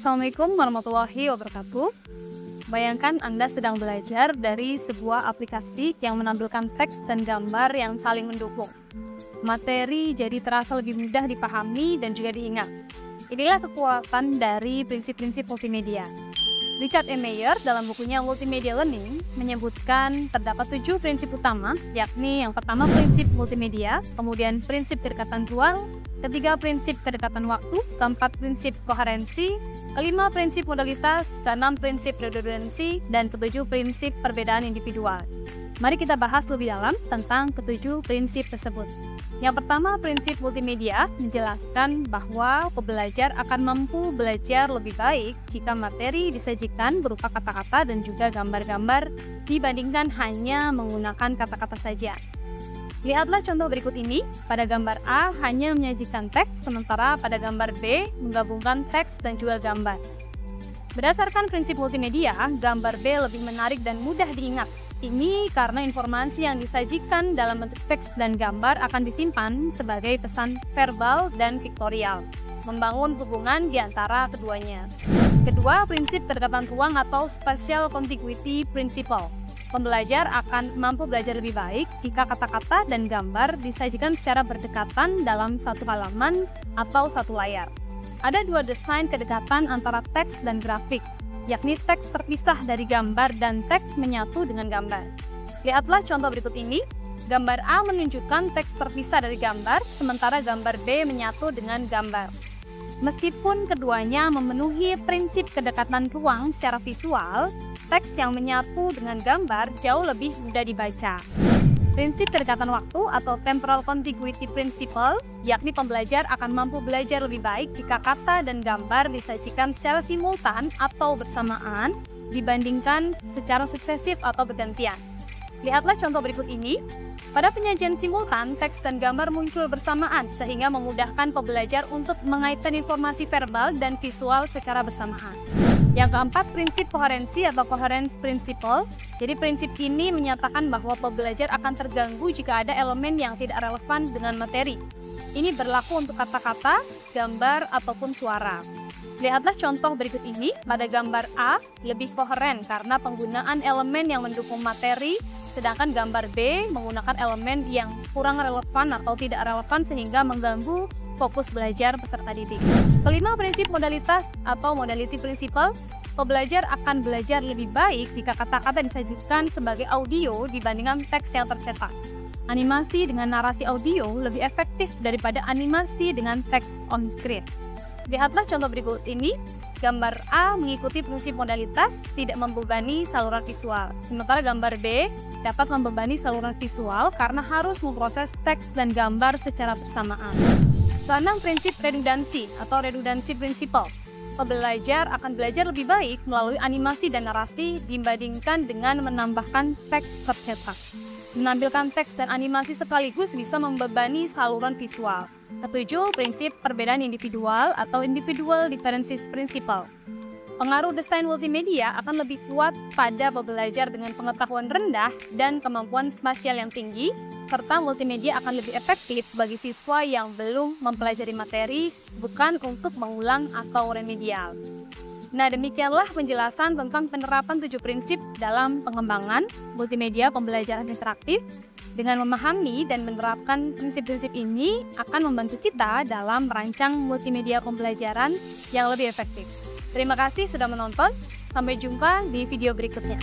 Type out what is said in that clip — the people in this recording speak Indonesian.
Assalamualaikum warahmatullahi wabarakatuh. Bayangkan Anda sedang belajar dari sebuah aplikasi yang menampilkan teks dan gambar yang saling mendukung. Materi jadi terasa lebih mudah dipahami dan juga diingat. Inilah kekuatan dari prinsip-prinsip multimedia. Richard E. Meyer dalam bukunya Multimedia Learning menyebutkan terdapat 7 prinsip utama, yakni yang pertama prinsip multimedia, kemudian prinsip kedekatan ruang, ketiga prinsip kedekatan waktu, keempat prinsip koherensi, kelima prinsip modalitas, keenam prinsip redundansi, dan ketujuh prinsip perbedaan individual. Mari kita bahas lebih dalam tentang ketujuh prinsip tersebut. Yang pertama, prinsip multimedia menjelaskan bahwa pembelajar akan mampu belajar lebih baik jika materi disajikan berupa kata-kata dan juga gambar-gambar dibandingkan hanya menggunakan kata-kata saja. Lihatlah contoh berikut ini. Pada gambar A hanya menyajikan teks, sementara pada gambar B menggabungkan teks dan juga gambar. Berdasarkan prinsip multimedia, gambar B lebih menarik dan mudah diingat. Ini karena informasi yang disajikan dalam bentuk teks dan gambar akan disimpan sebagai pesan verbal dan piktorial, membangun hubungan di antara keduanya. Kedua, prinsip kedekatan ruang atau spatial contiguity principle. Pembelajar akan mampu belajar lebih baik jika kata-kata dan gambar disajikan secara berdekatan dalam satu halaman atau satu layar. Ada dua desain kedekatan antara teks dan grafik, yakni teks terpisah dari gambar dan teks menyatu dengan gambar. Lihatlah contoh berikut ini. Gambar A menunjukkan teks terpisah dari gambar, sementara gambar B menyatu dengan gambar. Meskipun keduanya memenuhi prinsip kedekatan ruang secara visual, teks yang menyatu dengan gambar jauh lebih mudah dibaca. Prinsip kedekatan waktu atau temporal contiguity principle, yakni pembelajar akan mampu belajar lebih baik jika kata dan gambar disajikan secara simultan atau bersamaan dibandingkan secara suksesif atau bergantian. Lihatlah contoh berikut ini. Pada penyajian simultan, teks dan gambar muncul bersamaan sehingga memudahkan pembelajar untuk mengaitkan informasi verbal dan visual secara bersamaan. Yang keempat, prinsip koherensi atau coherence principle. Jadi prinsip ini menyatakan bahwa pembelajar akan terganggu jika ada elemen yang tidak relevan dengan materi. Ini berlaku untuk kata-kata, gambar, ataupun suara. Lihatlah contoh berikut ini. Pada gambar A, lebih koheren karena penggunaan elemen yang mendukung materi, sedangkan gambar B menggunakan elemen yang kurang relevan atau tidak relevan sehingga mengganggu fokus belajar peserta didik. Kelima, prinsip modalitas atau modality principle. Pembelajar akan belajar lebih baik jika kata-kata disajikan sebagai audio dibandingkan teks yang tercetak. Animasi dengan narasi audio lebih efektif daripada animasi dengan teks on screen. Lihatlah contoh berikut ini. Gambar A mengikuti prinsip modalitas, tidak membebani saluran visual. Sementara gambar B dapat membebani saluran visual karena harus memproses teks dan gambar secara bersamaan. Keenam, prinsip redundansi atau redundancy principle. Pembelajar akan belajar lebih baik melalui animasi dan narasi dibandingkan dengan menambahkan teks tercetak. Menampilkan teks dan animasi sekaligus bisa membebani saluran visual. Ketujuh, prinsip perbedaan individual atau individual differences principle. Pengaruh desain multimedia akan lebih kuat pada pembelajar dengan pengetahuan rendah dan kemampuan spasial yang tinggi, serta multimedia akan lebih efektif bagi siswa yang belum mempelajari materi, bukan untuk mengulang atau remedial. Nah, demikianlah penjelasan tentang penerapan 7 prinsip dalam pengembangan multimedia pembelajaran interaktif. Dengan memahami dan menerapkan prinsip-prinsip ini akan membantu kita dalam merancang multimedia pembelajaran yang lebih efektif. Terima kasih sudah menonton. Sampai jumpa di video berikutnya.